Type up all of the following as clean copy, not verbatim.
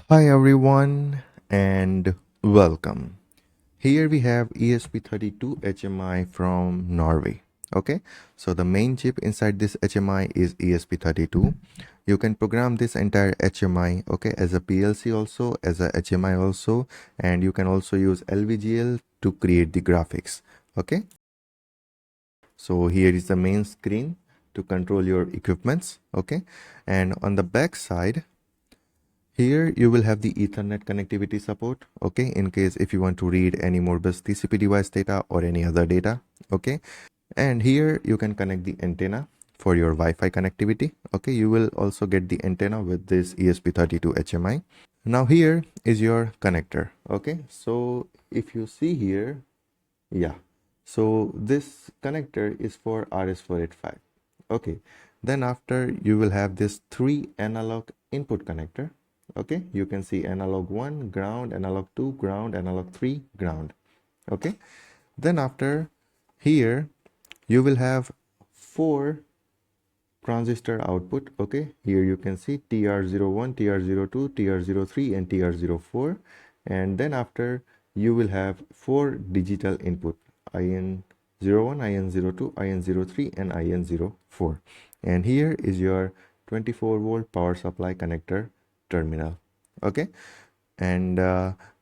Hi everyone and welcome. Here we have ESP32 HMI from NORVI. Okay, so the main chip inside this HMI is ESP32. You can program this entire HMI, okay, as a PLC also, as a HMI also, and you can also use LVGL to create the graphics. Okay, so here is the main screen to control your equipments. Okay, and on the back side here you will have the Ethernet connectivity support, okay, in case if you want to read any Modbus TCP device data or any other data, okay. And here you can connect the antenna for your Wi-Fi connectivity, okay. You will also get the antenna with this ESP32 HMI. Now here is your connector, okay. So if you see here, yeah, so this connector is for RS485, okay. Then after you will have this 3 analog input connector, okay. You can see analog 1 ground, analog 2 ground, analog 3 ground, okay. Then after here you will have 4 transistor output, okay. Here you can see TR01, TR02, TR03 and TR04, and then after you will have 4 digital input, IN01, IN02, IN03 and IN04, and here is your 24 volt power supply connector terminal, okay. And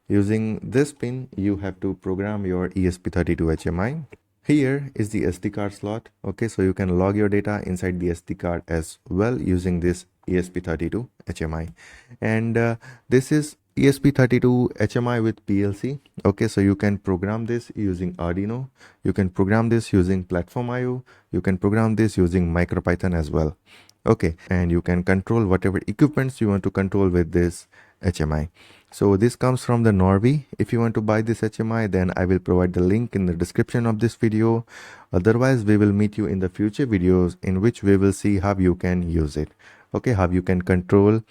using this pin you have to program your ESP32 HMI. Here is the SD card slot, okay, so you can log your data inside the SD card as well using this ESP32 HMI. And this is ESP32 HMI with PLC, okay, so you can program this using Arduino, you can program this using Platform IO, you can program this using MicroPython as well, okay, and you can control whatever equipments you want to control with this HMI. So this comes from the NORVI. If you want to buy this HMI, then I will provide the link in the description of this video. Otherwise, we will meet you in the future videos in which we will see how you can use it, okay, how you can control,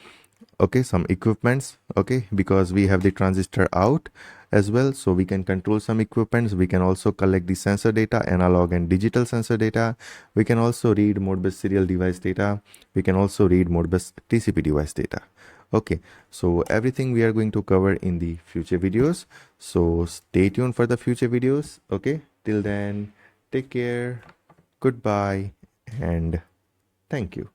okay, some equipments, okay, because we have the transistor out as well, so we can control some equipments. We can also collect the sensor data, analog and digital sensor data. We can also read Modbus serial device data. We can also read Modbus TCP device data, okay. So everything we are going to cover in the future videos, so stay tuned for the future videos, okay. Till then, take care, goodbye and thank you.